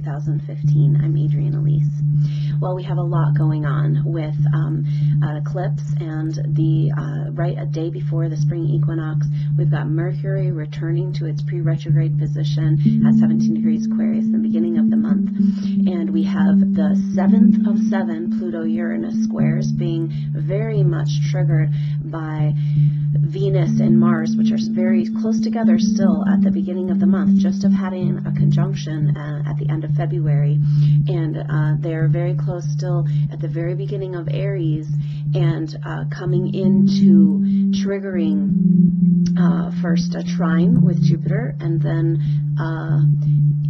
2015. I'm Adrienne Elise. Well, we have a lot going on with an eclipse, and right a day before the spring equinox, we've got Mercury returning to its pre-retrograde position at 17 degrees Aquarius, the beginning of the month. And we have the 7th of 7 Pluto Uranus squares being very much triggered by Venus and Mars, which are very close together still at the beginning of the month, just have had a conjunction at the end of February, and they're very close still at the very beginning of Aries, and coming into triggering first a trine with Jupiter, and then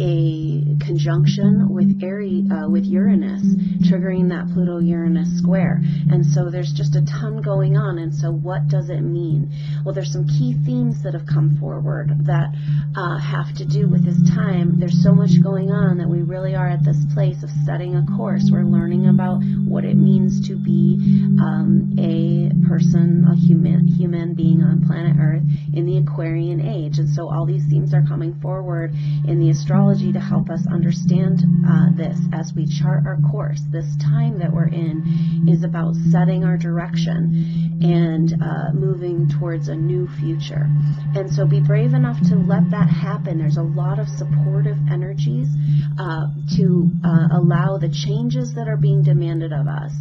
a conjunction with Uranus, triggering that Pluto Uranus square. And so there's just a ton going on. And so what does it mean? Well, there's some key themes that have come forward that have to do with this time. There's so much going on that we really are at this place of setting a course. We're learning about what it means to be a person, a human being on planet Earth in the Aquarian age. And so all these themes are coming forward in the astrology to help us understand this as we chart our course. This time that we're in is about setting our direction and moving towards a new future. And so be brave enough to let that happen. There's a lot of supportive energies to allow the changes that are being demanded of us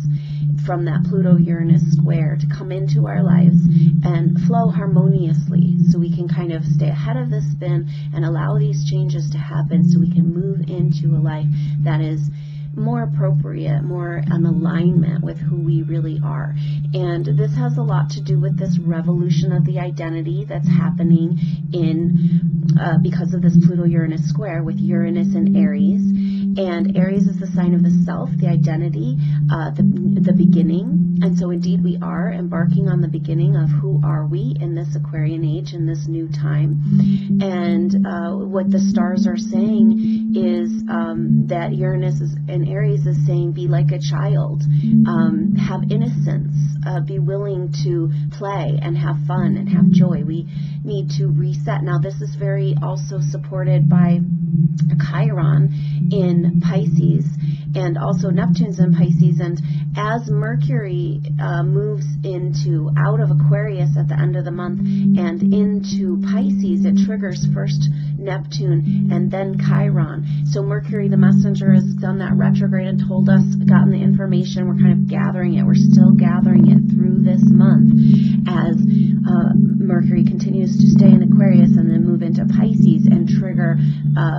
from that Pluto-Uranus square to come into our lives and flow harmoniously, so we can kind of stay ahead of the spin and allow these changes to happen so we can move into a life that is more appropriate, more in alignment with who we really are. And this has a lot to do with this revolution of the identity that's happening because of this Pluto-Uranus square with Uranus and Aries. And Aries is the sign of the self, the identity, the beginning. And so indeed we are embarking on the beginning of who are we in this Aquarian age, in this new time. And what the stars are saying is that Uranus and Aries is saying, be like a child, have innocence, be willing to play and have fun and have joy. We need to reset. Now this is very also supported by Chiron in Pisces, and also Neptune's in Pisces. And as Mercury moves out of Aquarius at the end of the month and into Pisces, it triggers first Neptune and then Chiron. So Mercury, the messenger, has done that retrograde and told us, gotten the information. We're kind of gathering it. We're still gathering it through this month as Mercury continues to stay in Aquarius and then move into Pisces and trigger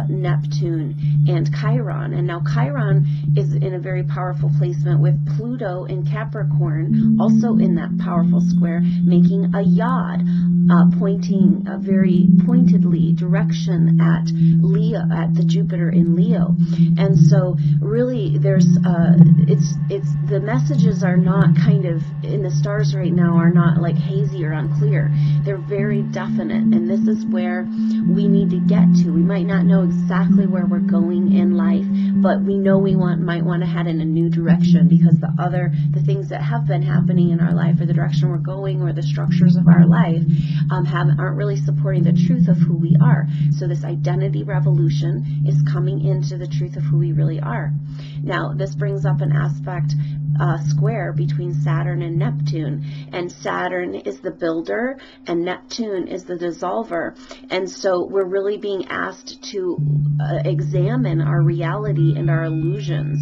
Neptune and Chiron. And now Chiron is in a very powerful placement with Pluto in Capricorn, also in that powerful square, making a yod, pointing very pointedly direction at Leo, at the Jupiter in Leo. And so really there's the messages are not kind of in the stars right now, are not like hazy or unclear. They're very definite, and this is where we need to get to. We might not know exactly where we're going in life, but we know we might want to head in a new direction, because the things that have been happening in our life, or the direction we're going, or the structures of our life aren't really supporting the truth of who we are. So this identity revolution is coming into the truth of who we really are. Now this brings up an aspect square between Saturn and Neptune, and Saturn is the builder and Neptune is the dissolver. And so we're really being asked to examine our reality and our illusions.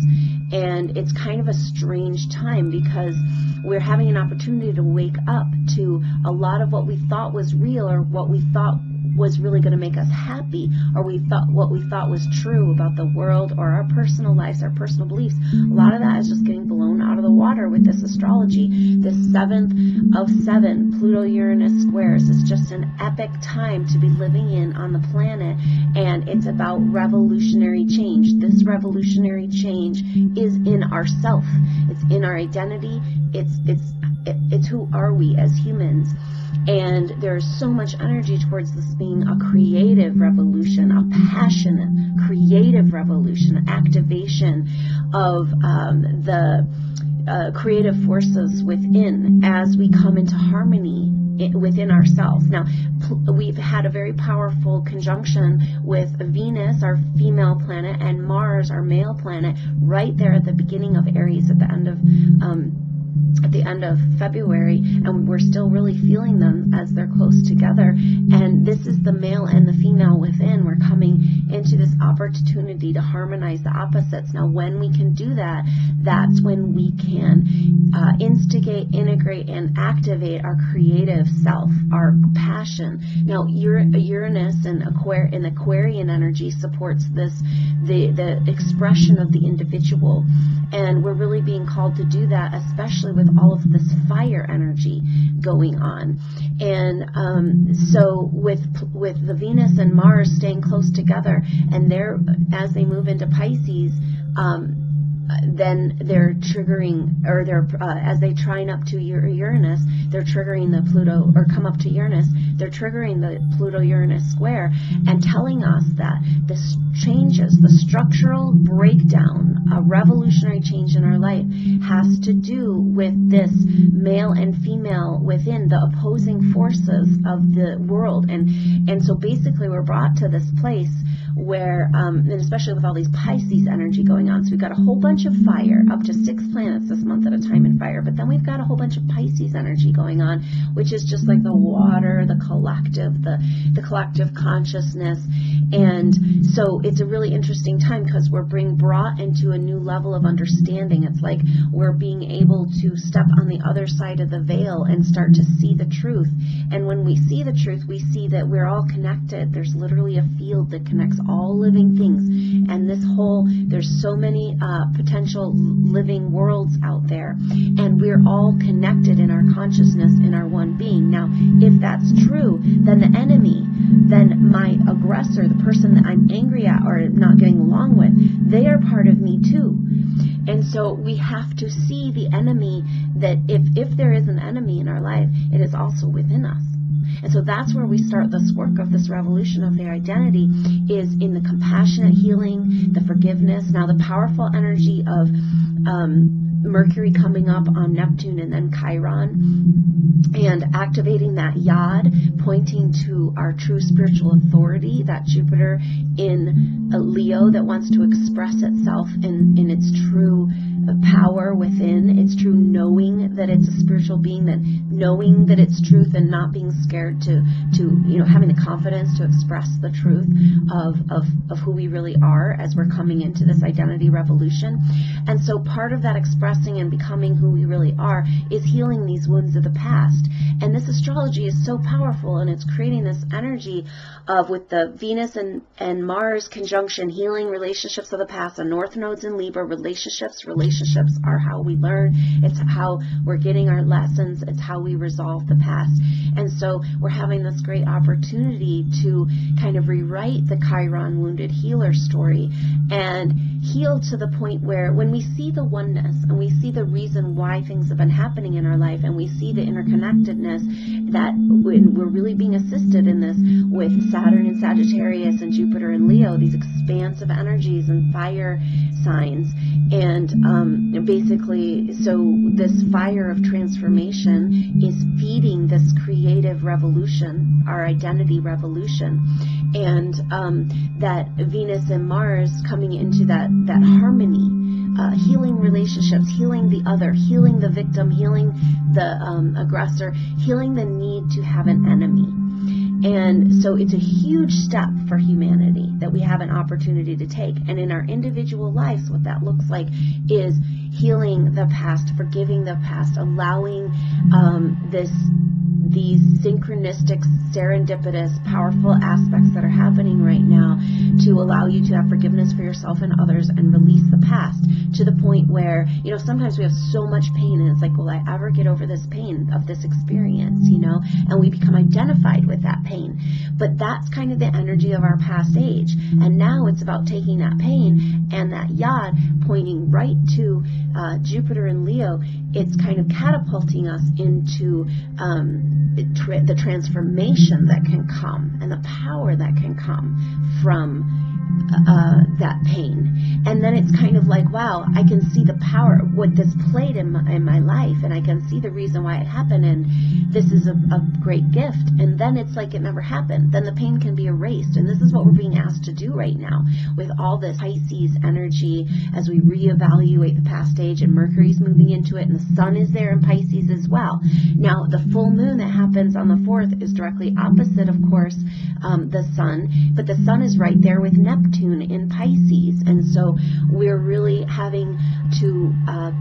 And it's kind of a strange time, because we're having an opportunity to wake up to a lot of what we thought was real, or what we thought was really going to make us happy, or what we thought was true about the world or our personal lives, our personal beliefs. A lot of that is just getting blown out of the water with this astrology. This 7th of 7 Pluto-Uranus squares is just an epic time to be living in on the planet, and it's about revolutionary change. This revolutionary change is in ourself. It's in our identity. It's who are we as humans. And there's so much energy towards this being a creative revolution, a passionate, creative revolution, activation of the creative forces within as we come into harmony within ourselves. Now, we've had a very powerful conjunction with Venus, our female planet, and Mars, our male planet, right there at the beginning of Aries, at the end of February, and we're still really feeling them as they're close together. And this is the male and the female within. We're coming into this opportunity to harmonize the opposites. Now, when we can do that, that's when we can instigate, integrate, and activate our creative self, our passion. Now, Uranus and Aquarian energy supports this, the expression of the individual, and we're really being called to do that, especially with all of this fire energy going on. And so with the Venus and Mars staying close together, and as they move into Pisces, then they're triggering, or as they trine up to Uranus, they're triggering the Pluto, or come up to Uranus, they're triggering the Pluto Uranus Square, and telling us that this changes, the structural breakdown, a revolutionary change in our life, has to do with this male and female within, the opposing forces of the world. And so basically we're brought to this place where, and especially with all these Pisces energy going on, so we've got a whole bunch of fire, up to 6 planets this month at a time in fire, but then we've got a whole bunch of Pisces energy going on, which is just like the water, the collective, the collective consciousness. And so it's a really interesting time, because we're being brought into a new level of understanding. It's like we're being able to step on the other side of the veil and start to see the truth. And when we see the truth, we see that we're all connected. There's literally a field that connects all living things, and there's so many potential living worlds out there, and we're all connected in our consciousness, in our one being. Now, if that's true, then the enemy, then my aggressor, the person that I'm angry at or not getting along with, they are part of me too. And so we have to see the enemy, that if there is an enemy in our life, it is also within us. And so that's where we start this work of this revolution of their identity, is in the compassionate healing, the forgiveness. Now, the powerful energy of Mercury coming up on Neptune and then Chiron, and activating that Yod, pointing to our true spiritual authority, that Jupiter in Leo that wants to express itself in its true power within, its true knowing that it's a spiritual being, that knowing that it's truth and not being scared to having the confidence to express the truth of who we really are as we're coming into this identity revolution. And so part of that expressing and becoming who we really are is healing these wounds of the past. And this astrology is so powerful, and it's creating this energy of, with the Venus and Mars conjunction, healing relationships of the past. The North Nodes in Libra, relationships are how we learn. It's how we're getting our lessons. It's how we resolve the past. And so we're having this great opportunity to kind of rewrite the Chiron wounded healer story, and heal to the point where, when we see the oneness and we see the reason why things have been happening in our life, and we see the interconnectedness, that when we're really being assisted in this with Saturn and Sagittarius and Jupiter and Leo, these expansive energies and fire signs. And basically, so this fire of transformation is feeding this creative revolution, our identity revolution. And that Venus and Mars coming into that harmony, healing relationships, healing the other, healing the victim, healing the aggressor, healing the need to have an enemy. And so it's a huge step for humanity that we have an opportunity to take. And in our individual lives, what that looks like is healing the past, forgiving the past, allowing these synchronistic, serendipitous, powerful aspects that are happening right now to allow you to have forgiveness for yourself and others and release the past, to the point where, sometimes we have so much pain, and it's like, will I ever get over this pain of this experience, and we become identified with that pain. But that's kind of the energy of our past age. And now it's about taking that pain and that Yod pointing right to Jupiter and Leo. It's kind of catapulting us into the transformation that can come, and the power that can come from that pain. And then it's kind of like, wow, I can see the power, what this played in my life, and I can see the reason why it happened, and this is a great gift. And then it's like it never happened. Then the pain can be erased. And this is what we're being asked to do right now with all this Pisces energy as we reevaluate the past age, and Mercury's moving into it, and the sun is there in Pisces as well. Now, the full moon that happens on the 4th is directly opposite, of course, the sun, but the sun is right there with Neptune in Pisces. And so we're really having to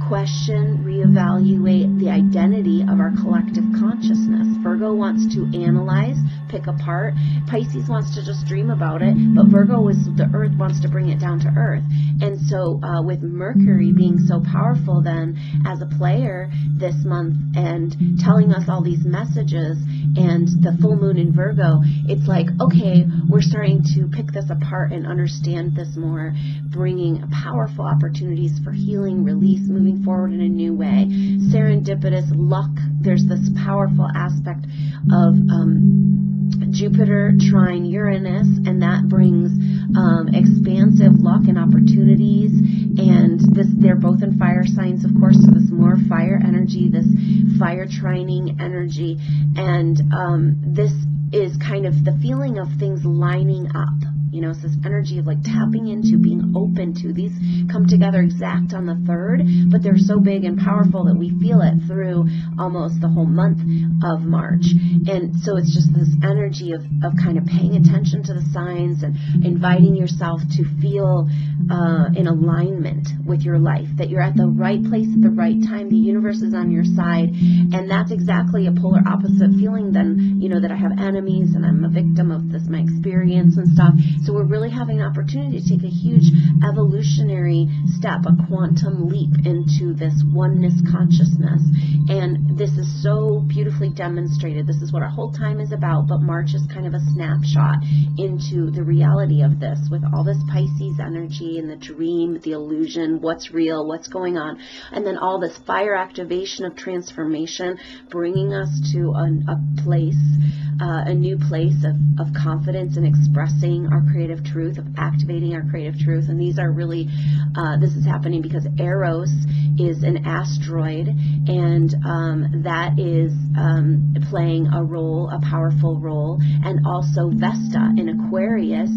question, reevaluate the identity of our collective consciousness. Virgo wants to analyze, pick apart. Pisces wants to just dream about it, but Virgo is the earth, wants to bring it down to earth. And so with Mercury being so powerful then as a player this month and telling us all these messages, and the full moon in Virgo, it's like, okay, we're starting to pick this apart and understand this more, bringing powerful opportunities for healing, release, moving forward in a new way. Serendipitous luck, there's this powerful aspect of Jupiter trine Uranus, and that brings expansive luck and opportunities. And they're both in fire signs, of course, so this more fire energy, this fire trining energy. And this is kind of the feeling of things lining up. You know, it's this energy of like tapping into, being open to. These come together exact on the 3rd, but they're so big and powerful that we feel it through almost the whole month of March. And so it's just this energy of kind of paying attention to the signs and inviting yourself to feel in alignment with your life, that you're at the right place at the right time. The universe is on your side. And that's exactly a polar opposite feeling than, you know, that I have enemies and I'm a victim of this, my experience and stuff. So we're really having an opportunity to take a huge evolutionary step, a quantum leap into this oneness consciousness. And this is so beautifully demonstrated. This is what our whole time is about, but March is kind of a snapshot into the reality of this, with all this Pisces energy and the dream, the illusion, what's real, what's going on, and then all this fire activation of transformation, bringing us to a place, a new place of confidence in expressing our creative truth, of activating our creative truth. And these are really, this is happening because Eros is an asteroid, and that is playing a role, a powerful role, and also Vesta in Aquarius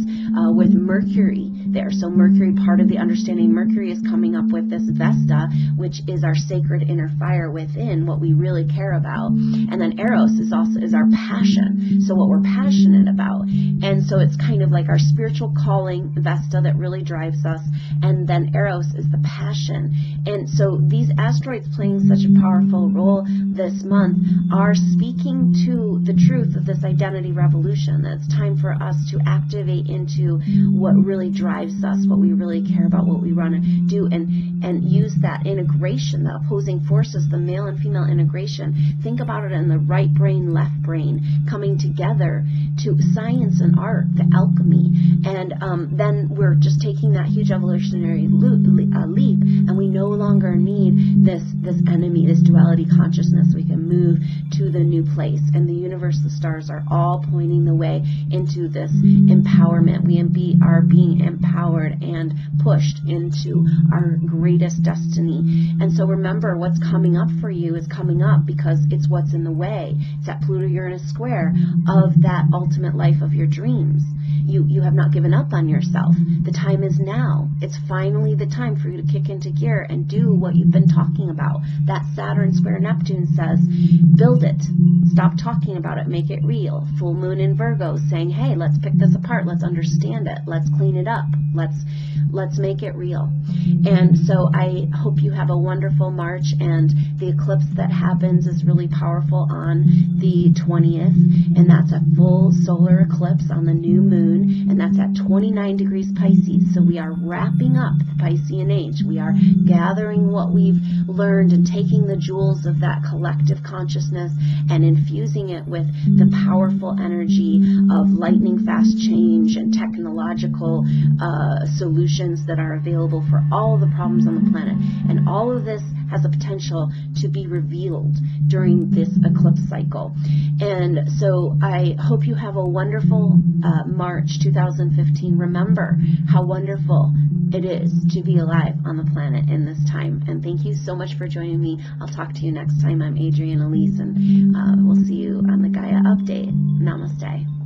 with Mercury there. So Mercury, part of the understanding, Mercury is coming up with this Vesta, which is our sacred inner fire within, what we really care about. And then Eros is our passion, so what we're passionate about. And so it's kind of like our spiritual calling, Vesta, that really drives us, and then Eros is the passion. And so these asteroids playing such a powerful role this month are speaking to the truth of this identity revolution, that it's time for us to activate into what really drives us, what we really care about, what we want to do, and use that integration, the opposing forces, the male and female integration. Think about it in the right brain, left brain, coming together to science and art, the alchemy. And then we're just taking that huge evolutionary leap, and we no longer need this enemy, this duality consciousness. We can move to the new place, and the universe, the stars are all pointing the way into this empowerment. We are being empowered and pushed into our greatest destiny. And so remember, what's coming up for you is coming up because it's what's in the way. It's that Pluto Uranus Square of that ultimate life of your dreams. You have not given up on yourself. The time is now. It's finally the time for you to kick into gear and do what you've been talking about. That Saturn square Neptune says, build it. Stop talking about it. Make it real. Full moon in Virgo saying, hey, let's pick this apart. Let's understand it. Let's clean it up. Let's make it real. And so I hope you have a wonderful March, and the eclipse that happens is really powerful on the 20th, and that's a full solar eclipse on the new moon, and that's at 29 degrees Pisces. So we are wrapping up the Piscean age. We are gathering what we've learned and taking the jewels of that collective consciousness and infusing it with the powerful energy of lightning fast change and technological solutions that are available for all the problems on the planet. And all of this has the potential to be revealed during this eclipse cycle. And so I hope you have a wonderful March 2015, remember how wonderful it is to be alive on the planet in this time. And thank you so much for joining me. I'll talk to you next time. I'm Adrienne Elise, and we'll see you on the Gaia update. Namaste.